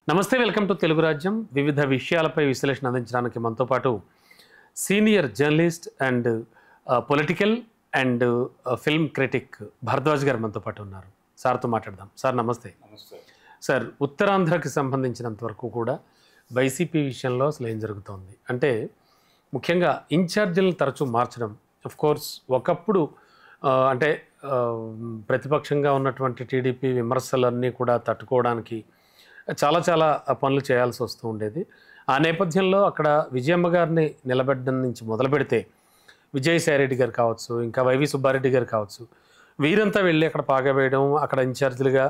నమస్తే, welcome to Telugu రాజ్యం. వివిధ విషయాలపై విశ్లేషణ అందించడానికి మనతో పాటు senior journalist and political and film critic Bharadwaj గారు మనతో పాటు ఉన్నారు. సార్తో మాట్లాడదాం. సార్ నమస్తే. నమస్తే సార్, ఉత్తరాంధ్రకి సంబంధించినంత వరకు కూడా వైసీపీ విషయంలో అసలు ఏం జరుగుతోంది అంటే, ముఖ్యంగా ఇన్ఛార్జీలను తరచూ మార్చడం. ఆఫ్ కోర్స్ ఒకప్పుడు అంటే ప్రతిపక్షంగా ఉన్నటువంటి టీడీపీ విమర్శలన్నీ కూడా తట్టుకోవడానికి చాలా చాలా పనులు చేయాల్సి వస్తూ ఉండేది. ఆ నేపథ్యంలో అక్కడ విజయమ్మ గారిని నిలబెట్టడం నుంచి మొదలు పెడితే విజయసాయిరెడ్డి గారు కావచ్చు, ఇంకా వైవి సుబ్బారెడ్డి గారు కావచ్చు, వీరంతా వెళ్ళి అక్కడ పాగవేయడం, అక్కడ ఇన్ఛార్జీలుగా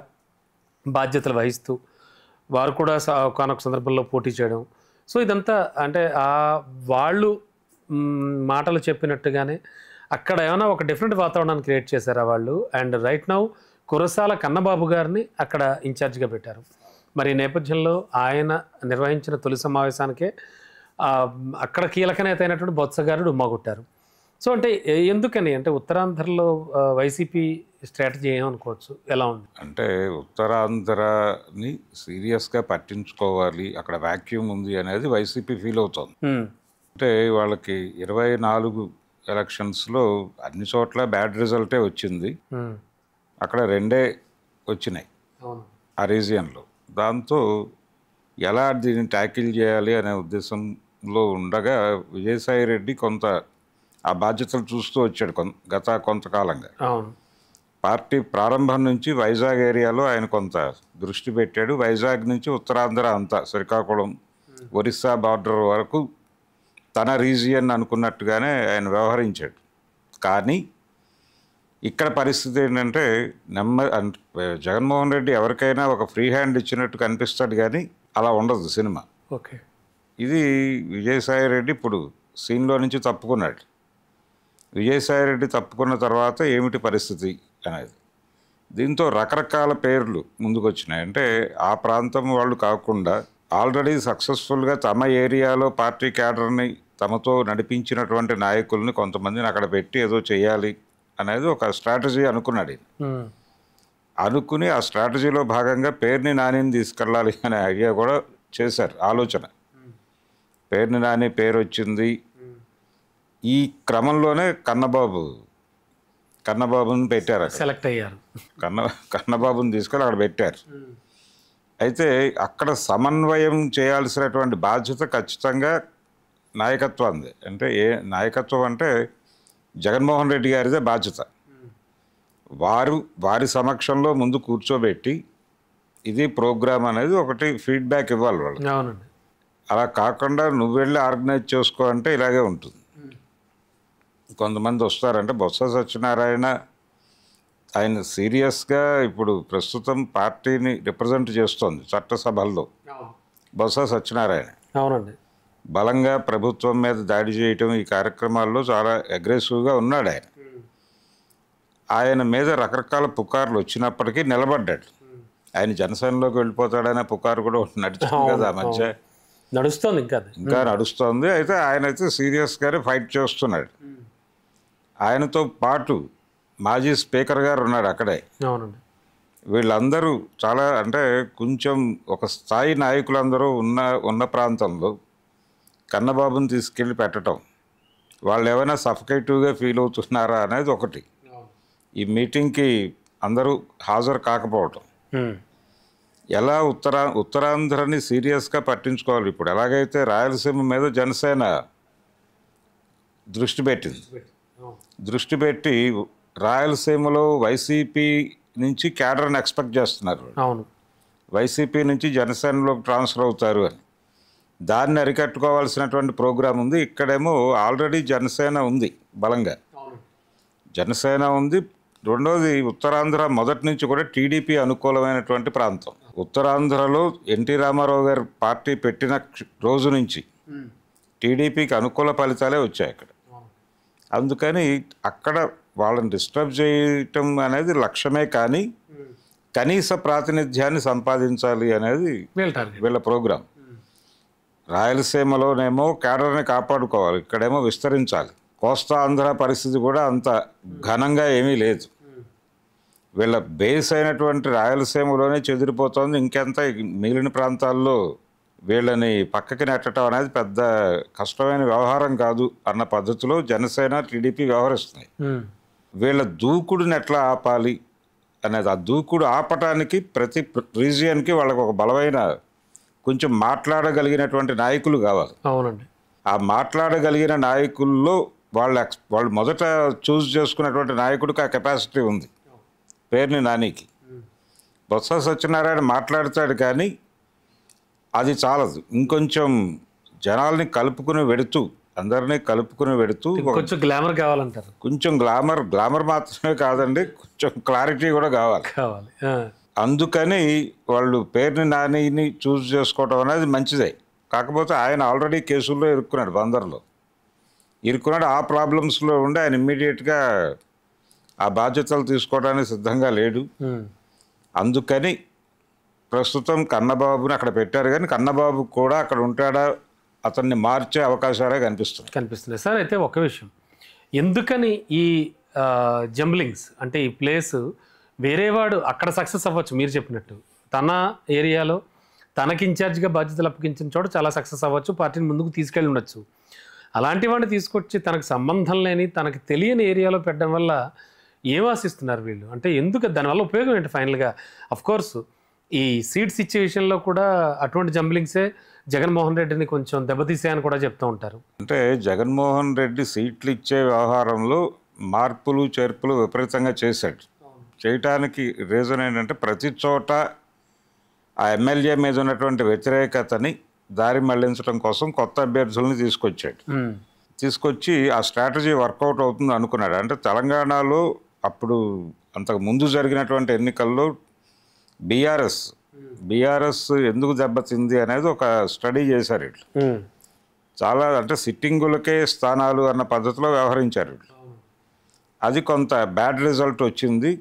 బాధ్యతలు వహిస్తూ వారు కూడా ఒకానొక సందర్భంలో పోటీ చేయడం. సో ఇదంతా అంటే వాళ్ళు మాటలు చెప్పినట్టుగానే అక్కడ ఏమైనా ఒక డిఫరెంట్ వాతావరణాన్ని క్రియేట్ చేశారా వాళ్ళు? And right now Kurasala Kannababu గారిని అక్కడ ఇన్ఛార్జిగా పెట్టారు. మరి ఈ నేపథ్యంలో ఆయన నిర్వహించిన తొలి సమావేశానికే అక్కడ కీలక నేత అయినటువంటి బొత్స గారు డుమ్మాగొట్టారు. సో అంటే ఎందుకని అంటే ఉత్తరాంధ్రలో వైసీపీ స్ట్రాటజీ ఏమనుకోవచ్చు, ఎలా ఉంది అంటే ఉత్తరాంధ్రని సీరియస్గా పట్టించుకోవాలి, అక్కడ వ్యాక్యూమ్ ఉంది అనేది వైసీపీ ఫీల్ అవుతుంది. అంటే వాళ్ళకి 24 ఎలక్షన్స్లో అన్ని చోట్ల బ్యాడ్ రిజల్టే వచ్చింది. అక్కడ 2 వచ్చినాయి ఆ రీజియన్లో. దాంతో ఎలా దీన్ని ట్యాకిల్ చేయాలి అనే ఉద్దేశంలో ఉండగా విజయసాయిరెడ్డి కొంత ఆ బాధ్యతలు చూస్తూ వచ్చాడు గత కొంతకాలంగా. పార్టీ ప్రారంభం నుంచి వైజాగ్ ఏరియాలో ఆయన కొంత దృష్టి పెట్టాడు. వైజాగ్ నుంచి ఉత్తరాంధ్ర అంతా శ్రీకాకుళం, ఒరిస్సా బార్డర్ వరకు తన రీజియన్ అనుకున్నట్టుగానే ఆయన వ్యవహరించాడు. కానీ ఇక్కడ పరిస్థితి ఏంటంటే జగన్మోహన్ రెడ్డి ఎవరికైనా ఒక ఫ్రీ హ్యాండ్ ఇచ్చినట్టు కనిపిస్తాడు, కానీ అలా ఉండదు సినిమా. ఓకే, ఇది విజయసాయిరెడ్డి ఇప్పుడు సీన్లో నుంచి తప్పుకున్నాడు. విజయసాయిరెడ్డి తప్పుకున్న తర్వాత ఏమిటి పరిస్థితి అనేది, దీంతో రకరకాల పేర్లు ముందుకు వచ్చినాయి. అంటే ఆ ప్రాంతం వాళ్ళు కాకుండా ఆల్రెడీ సక్సెస్ఫుల్గా తమ ఏరియాలో పార్టీ క్యాడర్ని తమతో నడిపించినటువంటి నాయకుల్ని కొంతమందిని అక్కడ పెట్టి ఏదో చేయాలి అనేది ఒక స్ట్రాటజీ అనుకున్నాడు. అనుకుని ఆ స్ట్రాటజీలో భాగంగా పేర్ని నానిని తీసుకెళ్ళాలి అనే ఐడియా కూడా చేశారు, ఆలోచన. పేర్ని నాని పేరు వచ్చింది. ఈ క్రమంలోనే కన్నబాబుని పెట్టారు, సెలెక్ట్ అయ్యారు. కన్నబాబుని తీసుకెళ్ళి అక్కడ పెట్టారు. అయితే అక్కడ సమన్వయం చేయాల్సినటువంటి బాధ్యత ఖచ్చితంగా నాయకత్వంది. అంటే నాయకత్వం అంటే జగన్మోహన్ రెడ్డి గారిదే బాధ్యత. వారి సమక్షంలో ముందు కూర్చోబెట్టి ఇది ప్రోగ్రామ్ అనేది ఒకటి ఫీడ్బ్యాక్ ఇవ్వాలి వాళ్ళు. అవునండి. అలా కాకుండా నువ్వు వెళ్ళి ఆర్గనైజ్ చేసుకో అంటే ఇలాగే ఉంటుంది. కొంతమంది వస్తారంటే బొత్స సత్యనారాయణ ఆయన సీరియస్గా ఇప్పుడు ప్రస్తుతం పార్టీని రిప్రజెంట్ చేస్తోంది చట్టసభల్లో. బొత్స సత్యనారాయణ అవునండి, బలంగా ప్రభుత్వం మీద దాడి చేయటం ఈ కార్యక్రమాల్లో చాలా అగ్రెసివ్గా ఉన్నాడు. ఆయన మీద రకరకాల పుకార్లు వచ్చినప్పటికీ నిలబడ్డాడు. ఆయన జనసేనలోకి వెళ్ళిపోతాడనే పుకారు కూడా నడిచింది కదా ఆ మధ్య, నడుస్తుంది, ఇంకా నడుస్తోంది. అయితే ఆయన అయితే సీరియస్గానే ఫైట్ చేస్తున్నాడు. ఆయనతో పాటు మాజీ స్పీకర్ గారు ఉన్నాడు అక్కడే. అవునండి. వీళ్ళందరూ చాలా అంటే కొంచెం ఒక స్థాయి నాయకులందరూ ఉన్న ప్రాంతంలో కన్నబాబుని తీసుకెళ్ళి పెట్టడం, వాళ్ళు ఏమైనా సఫకేటివ్గా ఫీల్ అవుతున్నారా అనేది ఒకటి. ఈ మీటింగ్కి అందరూ హాజరు కాకపోవటం, ఎలా ఉత్తరాంధ్రని సీరియస్గా పట్టించుకోవాలి. ఇప్పుడు ఎలాగైతే రాయలసీమ మీద జనసేన దృష్టి పెట్టి రాయలసీమలో వైసీపీ నుంచి క్యాడర్ని ఎక్స్పెక్ట్ చేస్తున్నారు. వైసీపీ నుంచి జనసేనలోకి ట్రాన్స్ఫర్ అవుతారు అని దాన్ని అరికట్టుకోవాల్సినటువంటి ప్రోగ్రాం ఉంది. ఇక్కడేమో ఆల్రెడీ జనసేన ఉంది, బలంగా జనసేన ఉంది. రెండోది ఉత్తరాంధ్ర మొదటి నుంచి కూడా టీడీపీ అనుకూలమైనటువంటి ప్రాంతం. ఉత్తరాంధ్రలో ఎన్టీ రామారావు గారు పార్టీ పెట్టిన రోజు నుంచి టీడీపీకి అనుకూల ఫలితాలే వచ్చాయి అక్కడ. అందుకని అక్కడ వాళ్ళని డిస్టర్బ్ చేయటం అనేది లక్ష్యమే, కానీ కనీస ప్రాతినిధ్యాన్ని సంపాదించాలి అనేది వీళ్ళ ప్రోగ్రాం. రాయలసీమలోనేమో క్యాడర్ని కాపాడుకోవాలి, ఇక్కడేమో విస్తరించాలి. కోస్తా ఆంధ్ర పరిస్థితి కూడా అంత ఘనంగా ఏమీ లేదు. వీళ్ళ బేస్ అయినటువంటి రాయలసీమలోనే చెదిరిపోతుంది. ఇంకెంత మిగిలిన ప్రాంతాల్లో వీళ్ళని పక్కకి నెట్టడం అనేది పెద్ద కష్టమైన వ్యవహారం కాదు అన్న పద్ధతిలో జనసేన టీడీపీ వ్యవహరిస్తున్నాయి. వీళ్ళ దూకుడుని ఎట్లా ఆపాలి అనేది, ఆ దూకుడు ఆపటానికి ప్రతి రీజియన్కి వాళ్ళకి ఒక బలమైన కొంచెం మాట్లాడగలిగినటువంటి నాయకులు కావాలి. అవునండి. ఆ మాట్లాడగలిగిన నాయకుల్లో వాళ్ళు మొదట చూస్ చేసుకున్నటువంటి నాయకుడికి ఆ కెపాసిటీ ఉంది. పేర్ని నానికి బొత్స సత్యనారాయణ మాట్లాడతాడు కానీ అది చాలదు. ఇంకొంచెం జనాల్ని కలుపుకుని వెడుతూ, అందరినీ కలుపుకుని వెడుతూ కొంచెం గ్లామర్ కావాలంటారు. కొంచెం గ్లామర్ మాత్రమే కాదండి, కొంచెం క్లారిటీ కూడా కావాలి. అందుకని వాళ్ళు పేర్ని నానిని చూస్ చేసుకోవడం అనేది మంచిదే. కాకపోతే ఆయన ఆల్రెడీ కేసుల్లో ఇరుక్కున్నాడు, బందర్లో ఇరుక్కున్నాడు. ఆ ప్రాబ్లమ్స్లో ఉండి ఆయన ఇమ్మీడియట్గా ఆ బాధ్యతలు తీసుకోవడానికి సిద్ధంగా లేడు. అందుకని ప్రస్తుతం కన్నబాబుని అక్కడ పెట్టారు, కానీ కన్నబాబు కూడా అక్కడ ఉంటాడా, అతన్ని మార్చే అవకాశాలే కనిపిస్తున్నాయి సార్. అయితే ఒక విషయం, ఎందుకని ఈ జంబ్లింగ్స్ అంటే ఈ ప్లేస్ వేరేవాడు అక్కడ సక్సెస్ అవ్వచ్చు, మీరు చెప్పినట్టు తన ఏరియాలో తనకి ఇన్ఛార్జ్గా బాధ్యతలు అప్పగించిన చోట చాలా సక్సెస్ అవ్వచ్చు, పార్టీని ముందుకు తీసుకెళ్ళి ఉండొచ్చు. అలాంటి వాడిని తీసుకొచ్చి తనకు సంబంధం లేని, తనకు తెలియని ఏరియాలో పెట్టడం వల్ల ఏం ఆశిస్తున్నారు వీళ్ళు? అంటే ఎందుకు, దానివల్ల ఉపయోగం ఏంటి ఫైనల్గా? అఫ్కోర్స్ ఈ సీట్స్ ఇచ్చే విషయంలో కూడా అటువంటి జంబ్లింగ్సే జగన్మోహన్ రెడ్డిని కొంచెం దెబ్బతీసాయని కూడా చెప్తూ ఉంటారు. అంటే జగన్మోహన్ రెడ్డి సీట్లు ఇచ్చే వ్యవహారంలో మార్పులు చేర్పులు విపరీతంగా చేశాడు. చేయటానికి రీజన్ ఏంటంటే ప్రతి చోట ఆ ఎమ్మెల్యే మీద ఉన్నటువంటి వ్యతిరేకతని దారి మళ్లించడం కోసం కొత్త అభ్యర్థుల్ని తీసుకొచ్చి ఆ స్ట్రాటజీ వర్కౌట్ అవుతుంది అనుకున్నాడు. అంటే తెలంగాణలో అప్పుడు అంతకు ముందు జరిగినటువంటి ఎన్నికల్లో బీఆర్ఎస్ ఎందుకు దెబ్బతింది అనేది ఒక స్టడీ చేశారు ఇట్లా. చాలా అంటే సిట్టింగులకే స్థానాలు అన్న పద్ధతిలో వ్యవహరించారు ఇట్లా. అది కొంత బ్యాడ్ రిజల్ట్ వచ్చింది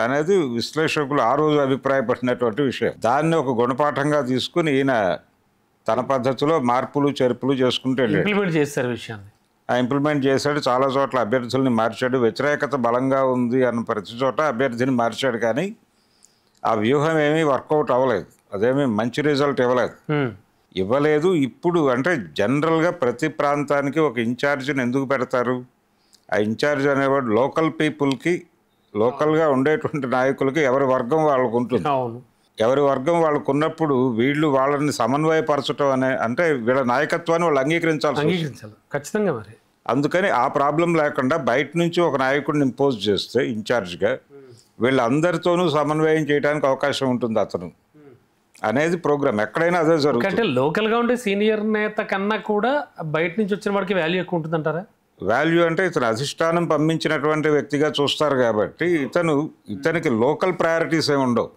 అనేది విశ్లేషకులు ఆ రోజు అభిప్రాయపడినటువంటి విషయం. దాన్ని ఒక గుణపాఠంగా తీసుకుని ఈయన తన పద్ధతిలో మార్పులు చేర్పులు చేసుకుంటూ ఇంప్లిమెంట్ చేశాడు. చాలా చోట్ల అభ్యర్థుల్ని మార్చాడు. వ్యతిరేకత బలంగా ఉంది అన్న ప్రతి చోట అభ్యర్థిని మార్చాడు, కానీ ఆ వ్యూహం ఏమీ వర్కౌట్ అవ్వలేదు. అదేమీ మంచి రిజల్ట్ ఇవ్వలేదు. ఇప్పుడు అంటే జనరల్గా ప్రతి ప్రాంతానికి ఒక ఇన్ఛార్జిని ఎందుకు పెడతారు? ఆ ఇన్ఛార్జ్ అనేవాడు లోకల్ పీపుల్కి, లోకల్గా ఉండేటువంటి నాయకులకి ఎవరి వర్గం వాళ్ళకు ఉంటుంది. ఎవరి వర్గం వాళ్ళకు ఉన్నప్పుడు వీళ్ళు వాళ్ళని సమన్వయపరచడం అంటే వీళ్ళ నాయకత్వాన్ని వాళ్ళు అంగీకరించాలి ఖచ్చితంగా. మరి అందుకని ఆ ప్రాబ్లం లేకుండా బయట నుంచి ఒక నాయకుడిని ఇంపోజ్ చేస్తే ఇన్ఛార్జ్గా వీళ్ళందరితోనూ సమన్వయం చేయడానికి అవకాశం ఉంటుంది అతను అనేది ప్రోగ్రామ్. ఎక్కడైనా అదే జరుగుతుంది. అంటే లోకల్గా ఉండే సీనియర్ నేత కన్నా కూడా బయట నుంచి వచ్చిన వాడికి వాల్యూ ఎక్కువ ఉంటుంది అంటారా? వాల్యూ అంటే ఇతను అధిష్టానం పంపించినటువంటి వ్యక్తిగా చూస్తారు కాబట్టి ఇతనికి లోకల్ ప్రయారిటీస్ ఏమి ఉండవు.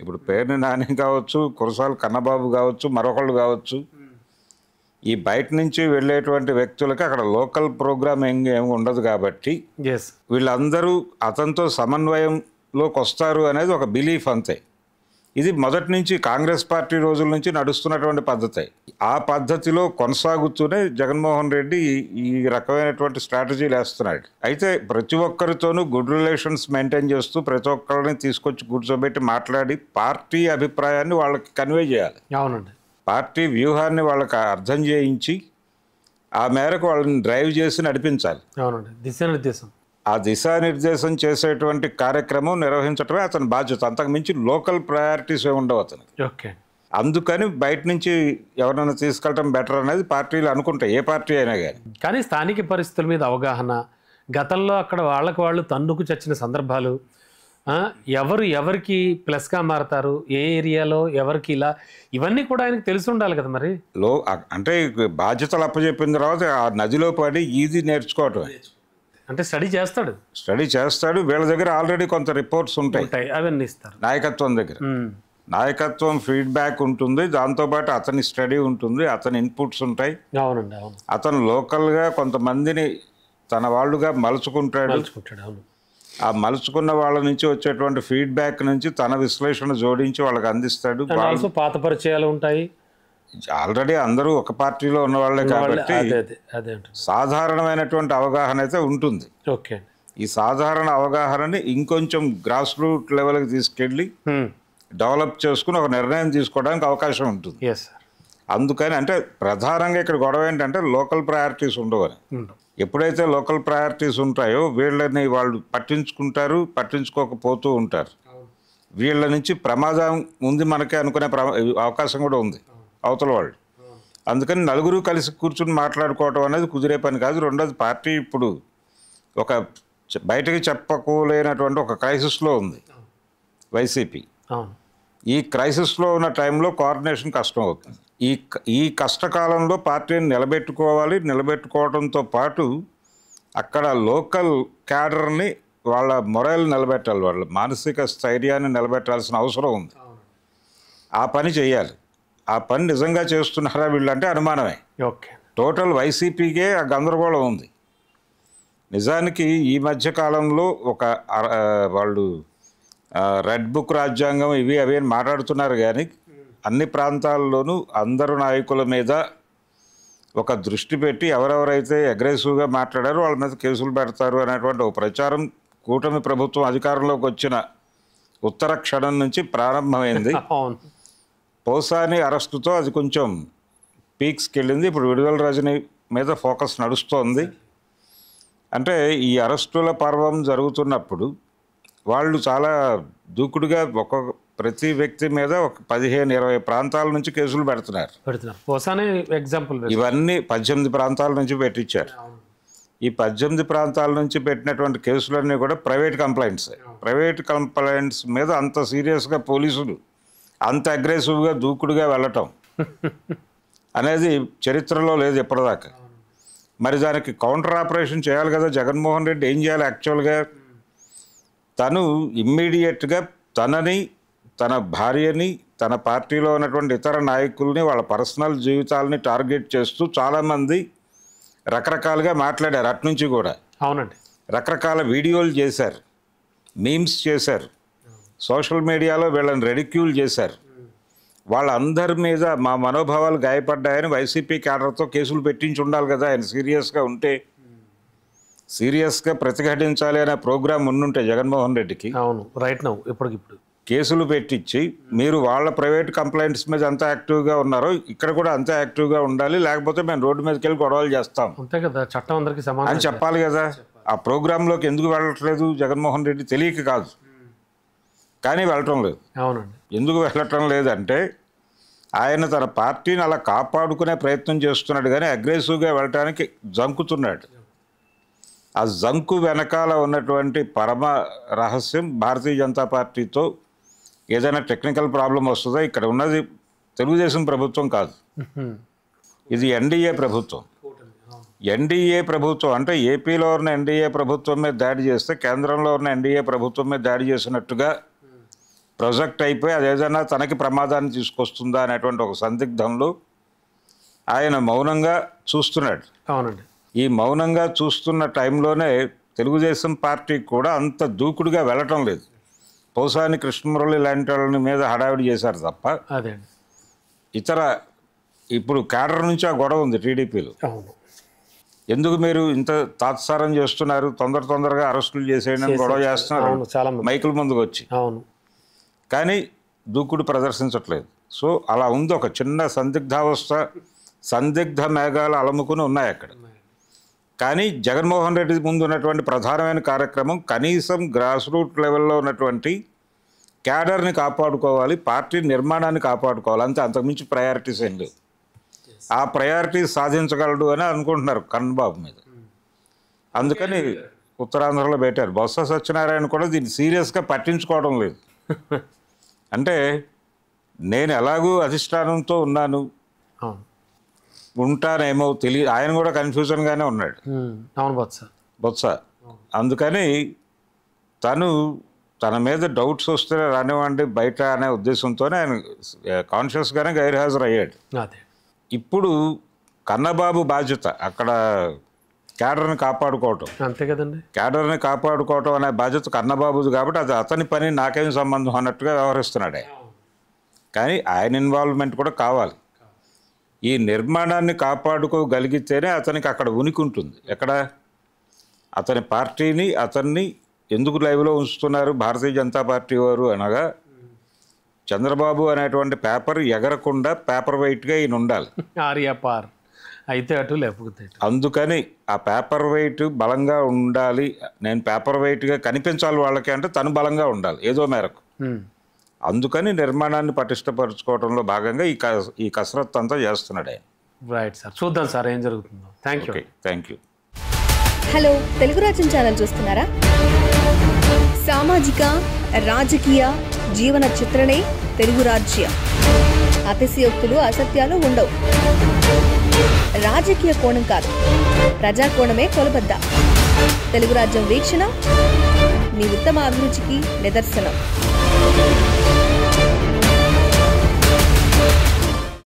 ఇప్పుడు పేర్ని నాని కావచ్చు, కురసాల కన్నబాబు కావచ్చు, మరొకళ్ళు కావచ్చు, ఈ బయట నుంచి వెళ్ళేటువంటి వ్యక్తులకి అక్కడ లోకల్ ప్రోగ్రామ్ ఏమి ఉండదు కాబట్టి వీళ్ళందరూ అతనితో సమన్వయంలోకి వస్తారు అనేది ఒక బిలీఫ్ అంతే. ఇది మొదటి నుంచి కాంగ్రెస్ పార్టీ రోజుల నుంచి నడుస్తున్నటువంటి పద్ధతి. ఆ పద్ధతిలో కొనసాగుతూనే జగన్మోహన్ రెడ్డి ఈ రకమైనటువంటి స్ట్రాటజీలు వేస్తున్నాడు. అయితే ప్రతి ఒక్కరితోనూ గుడ్ రిలేషన్స్ మెయింటైన్ చేస్తూ ప్రతి ఒక్కరిని తీసుకొచ్చి కూర్చోబెట్టి మాట్లాడి పార్టీ అభిప్రాయాన్ని వాళ్ళకి కన్వే చేయాలి. అవునండి. పార్టీ వ్యూహాన్ని వాళ్ళకి అర్థం చేయించి ఆ మేరకు వాళ్ళని డ్రైవ్ చేసి నడిపించాలి. అవునండి. దిశానిర్దేశం, ఆ దిశానిర్దేశం చేసేటువంటి కార్యక్రమం నిర్వహించడమే అతని బాధ్యత. అంతకుమించి లోకల్ ప్రయారిటీస్ ఏమి ఉండవు అతనికి. అందుకని బయట నుంచి ఎవరైనా తీసుకెళ్ళటం బెటర్ అనేది పార్టీలు అనుకుంటాయి, ఏ పార్టీ అయినా కానీ స్థానిక పరిస్థితుల మీద అవగాహన, గతంలో అక్కడ వాళ్ళకు వాళ్ళు తన్నుకు చచ్చిన సందర్భాలు, ఎవరికి ప్లస్గా మారతారు, ఏ ఏరియాలో ఎవరికి ఇలా, ఇవన్నీ కూడా ఆయనకు తెలిసి ఉండాలి కదా. మరి అంటే బాధ్యతలు అప్పచెప్పిన తర్వాత ఆ నదిలో పడి ఈజీ నేర్చుకోవటం. అంటే స్టడీ చేస్తాడు. వీళ్ళ దగ్గర ఆల్రెడీ కొంత రిపోర్ట్స్ ఉంటాయి, అవన్నీ ఇస్తారు. నాయకత్వం దగ్గర నాయకత్వం ఫీడ్బ్యాక్ ఉంటుంది, దాంతోపాటు అతని స్టడీ ఉంటుంది, అతని ఇన్పుట్స్ ఉంటాయి. అవునండి, అవును. అతను లోకల్గా కొంతమందిని తన వాళ్ళుగా మలుచుకుంటాడు. ఆ మలుచుకున్న వాళ్ళ నుంచి వచ్చేటువంటి ఫీడ్బ్యాక్ నుంచి తన విశ్లేషణ జోడించి వాళ్ళకి అందిస్తాడు. పాత పరిచయాలు ఉంటాయి. ఆల్రెడీ అందరూ ఒక పార్టీలో ఉన్న వాళ్ళే కాబట్టి సాధారణమైనటువంటి అవగాహన అయితే ఉంటుంది. ఈ సాధారణ అవగాహనని ఇంకొంచెం గ్రాస్ రూట్ లెవెల్కి తీసుకెళ్ళి డెవలప్ చేసుకుని ఒక నిర్ణయం తీసుకోవడానికి అవకాశం ఉంటుంది. Yes sir. అందుకని అంటే ప్రధానంగా ఇక్కడ గొడవ ఏంటంటే లోకల్ ప్రయారిటీస్ ఉండవని. ఎప్పుడైతే లోకల్ ప్రయారిటీస్ ఉంటాయో వీళ్ళని వాళ్ళు పట్టించుకుంటారు, పట్టించుకోకపోతూ ఉంటారు. వీళ్ళ నుంచి ప్రమాదం ఉంది మనకే అనుకునే అవకాశం కూడా ఉంది అవతల వాళ్ళు. అందుకని నలుగురు కలిసి కూర్చుని మాట్లాడుకోవటం అనేది కుదిరే పని కాదు. రెండోది పార్టీ ఇప్పుడు ఒక బయటకు చెప్పకోలేనటువంటి ఒక క్రైసిస్లో ఉంది వైసీపీ. ఈ క్రైసిస్లో ఉన్న టైంలో కోఆర్డినేషన్ కష్టం అవుతుంది. ఈ కష్టకాలంలో పార్టీని నిలబెట్టుకోవాలి. నిలబెట్టుకోవడంతో పాటు అక్కడ లోకల్ క్యాడర్ని వాళ్ళ మొరల్ నిలబెట్టాలి, వాళ్ళ మానసిక స్థైర్యాన్ని నిలబెట్టాల్సిన అవసరం ఉంది. ఆ పని చేయాలి. ఆ పని నిజంగా చేస్తున్నారా వీళ్ళంటే అనుమానమే. ఓకే. టోటల్ వైసీపీకే ఆ గందరగోళం ఉంది. నిజానికి ఈ మధ్య కాలంలో వాళ్ళు రెడ్ బుక్ రాజ్యాంగం ఇవి అవి అని మాట్లాడుతున్నారు, కానీ అన్ని ప్రాంతాల్లోనూ అందరు నాయకుల మీద ఒక దృష్టి పెట్టి ఎవరెవరైతే అగ్రెసివ్గా మాట్లాడారో వాళ్ళ మీద కేసులు పెడతారు అనేటువంటి ఒక ప్రచారం కూటమి ప్రభుత్వం అధికారంలోకి వచ్చిన ఉత్తర క్షణం నుంచి ప్రారంభమైంది. పోసాని అరెస్టుతో అది కొంచెం పీక్స్కి వెళ్ళింది. ఇప్పుడు విడుదల రజని మీద ఫోకస్ నడుస్తోంది. అంటే ఈ అరెస్టుల పర్వం జరుగుతున్నప్పుడు వాళ్ళు చాలా దూకుడుగా ప్రతి వ్యక్తి మీద ఒక 15-20 ప్రాంతాల నుంచి కేసులు పెడుతున్నారు. ఎగ్జాంపుల్ ఇవన్నీ 18 ప్రాంతాల నుంచి పెట్టించారు. ఈ 18 ప్రాంతాల నుంచి పెట్టినటువంటి కేసులన్నీ కూడా ప్రైవేట్ కంప్లైంట్స్. ప్రైవేట్ కంప్లైంట్స్ మీద అంత సీరియస్గా పోలీసులు అంత అగ్రెసివ్గా దూకుడుగా వెళ్ళటం అనేది చరిత్రలో లేదు ఇప్పటిదాకా. మరి దానికి కౌంటర్ ఆపరేషన్ చేయాలి కదా. జగన్మోహన్ రెడ్డి ఏం చేయాలి యాక్చువల్గా? తను ఇమ్మీడియట్గా తనని, తన భార్యని, తన పార్టీలో ఉన్నటువంటి ఇతర నాయకుల్ని, వాళ్ళ పర్సనల్ జీవితాలని టార్గెట్ చేస్తూ చాలామంది రకరకాలుగా మాట్లాడారు. అట్నుంచి కూడా అవునండి రకరకాల వీడియోలు చేశారు, మీమ్స్ చేశారు, సోషల్ మీడియాలో వీళ్ళని రెడిక్యూల్ చేశారు. వాళ్ళందరి మీద మా మనోభావాలు గాయపడ్డాయని వైసీపీ క్యాడర్తో కేసులు పెట్టించి ఉండాలి కదా. ఆయన సీరియస్గా ఉంటే, సీరియస్గా ప్రతిఘటించాలి అనే ప్రోగ్రాం ఉండుంటే జగన్మోహన్ రెడ్డికి, అవును రైట్ నౌ ఇప్పటికిప్పుడు కేసులు పెట్టించి మీరు వాళ్ళ ప్రైవేట్ కంప్లైంట్స్ మీద అంత యాక్టివ్గా ఉన్నారో ఇక్కడ కూడా అంతే యాక్టివ్గా ఉండాలి, లేకపోతే మేము రోడ్డు మీదకి వెళ్ళి గొడవలు చేస్తాం అంతే కదా, చట్టం అందరికీ సమానం అని చెప్పాలి కదా. ఆ ప్రోగ్రాంలోకి ఎందుకు వెళ్ళట్లేదు జగన్మోహన్ రెడ్డి? తెలియక కాదు, కానీ వెళ్ళటం లేదు. అవునండి. ఎందుకు వెళ్ళటం లేదంటే ఆయన తన పార్టీని అలా కాపాడుకునే ప్రయత్నం చేస్తున్నాడు, కానీ అగ్రెసివ్గా వెళ్ళటానికి జంకుతున్నాడు. ఆ జంకు వెనకాల ఉన్నటువంటి పరమ రహస్యం భారతీయ జనతా పార్టీతో ఏదైనా టెక్నికల్ ప్రాబ్లం వస్తుందో, ఇక్కడ ఉన్నది తెలుగుదేశం ప్రభుత్వం కాదు, ఇది ఎన్డీఏ ప్రభుత్వం. ఎన్డీఏ ప్రభుత్వం అంటే ఏపీలో ఉన్న ఎన్డీఏ ప్రభుత్వం మీద దాడి చేస్తే కేంద్రంలో ఉన్న ఎన్డీఏ ప్రభుత్వం మీద దాడి చేసినట్టుగా ప్రొజెక్ట్ అయిపోయి అది ఏదైనా తనకి ప్రమాదాన్ని తీసుకొస్తుందా అనేటువంటి ఒక సందిగ్ధంలో ఆయన మౌనంగా చూస్తున్నాడు. అవునండి. ఈ మౌనంగా చూస్తున్న టైంలోనే తెలుగుదేశం పార్టీ కూడా అంత దూకుడుగా వెళ్ళటం లేదు. పోసాని కృష్ణమురళి లాంటి వాళ్ళని మీద హడావిడి చేశారు తప్ప అదే ఇతర ఇప్పుడు క్యాడర్ నుంచి ఆ గొడవ ఉంది టీడీపీలో. ఎందుకు మీరు ఇంత తాత్సారం చేస్తున్నారు, తొందరగా అరెస్టులు చేసేయడం గొడవ చేస్తున్నారు మైకుల ముందుకు వచ్చి, కానీ దూకుడు ప్రదర్శించట్లేదు. సో అలా ఉంది, ఒక చిన్న సందిగ్ధావస్థ, సందిగ్ధ మేఘాలు అలముకుని ఉన్నాయి అక్కడ. కానీ జగన్మోహన్ రెడ్డి ముందు ఉన్నటువంటి ప్రధానమైన కార్యక్రమం కనీసం గ్రాస్ రూట్ లెవెల్లో ఉన్నటువంటి క్యాడర్ని కాపాడుకోవాలి, పార్టీ నిర్మాణాన్ని కాపాడుకోవాలి, అంతే, అంతకుమించి ప్రయారిటీస్ ఏం లేవు. ఆ ప్రయారిటీస్ సాధించగలడు అని అనుకుంటున్నారు కన్నబాబు మీద. అందుకని ఉత్తరాంధ్రలో పెట్టారు. బొత్స సత్యనారాయణ కూడా దీన్ని సీరియస్గా పట్టించుకోవడం లేదు. అంటే నేను ఎలాగూ అధిష్టానంతో ఉన్నాను, ఉంటానేమో తెలియదు, ఆయన కూడా కన్ఫ్యూజన్గానే ఉన్నాడు. అవును బొత్స. అందుకని తను తన మీద డౌట్స్ వస్తే రానివ్వండి బయట అనే ఉద్దేశంతోనే ఆయన కాన్షియస్గానే గైర్హాజరు అయ్యాడు. ఇప్పుడు కన్నబాబు బాధ్యత అక్కడ క్యాడర్ని కాపాడుకోవటం, అంతే కదండి. క్యాడర్ని కాపాడుకోవటం అనే బాధ్యత కన్నబాబుది కాబట్టి అది అతని పని, నాకేం సంబంధం అన్నట్టుగా వ్యవహరిస్తున్నాడే. కానీ ఆయన ఇన్వాల్వ్మెంట్ కూడా కావాలి. ఈ నిర్మాణాన్ని కాపాడుకోగలిగితేనే అతనికి అక్కడ ఉనికి ఉంటుంది. ఎక్కడ అతని పార్టీని అతన్ని ఎందుకు లైవ్లో ఉంచుతున్నారు భారతీయ జనతా పార్టీ వారు అనగా చంద్రబాబు అనేటువంటి పేపర్ ఎగరకుండా పేపర్ వెయిట్గా ఈయన ఉండాలి. ఆర్యాపార్ అయితే అటు లేకపోతే అందుకని ఆ పేపర్ వెయిట్ బలంగా ఉండాలి, నేను పేపర్ వెయిట్గా కనిపించాలి వాళ్ళకి అంటే తను బలంగా ఉండాలి ఏదో మేరకు. అందుకని నిర్మాణాన్ని పటిష్టపరచుకోవడంలో భాగంగా ఈ కసరత్తు అంతా చేస్తున్నాడు ఆయన. రైట్ సార్, చూద్దాం సార్ ఏం జరుగుతుందో. Thank you. Thank you. Hello, Telugu రాజ్యం ఛానల్ చూస్తున్నారా? సామాజిక రాజకీయ జీవన చిత్రణే తెలుగు రాజ్యం. అతిశయోక్తులు అసత్యాలు ఉండవు. రాజకీయ కోణం కాదు, ప్రజా కోణమే కొలబద్ద. తెలుగు రాజ్యం వీక్షణ మీ ఉత్తమ అభిరుచికి నిదర్శనం.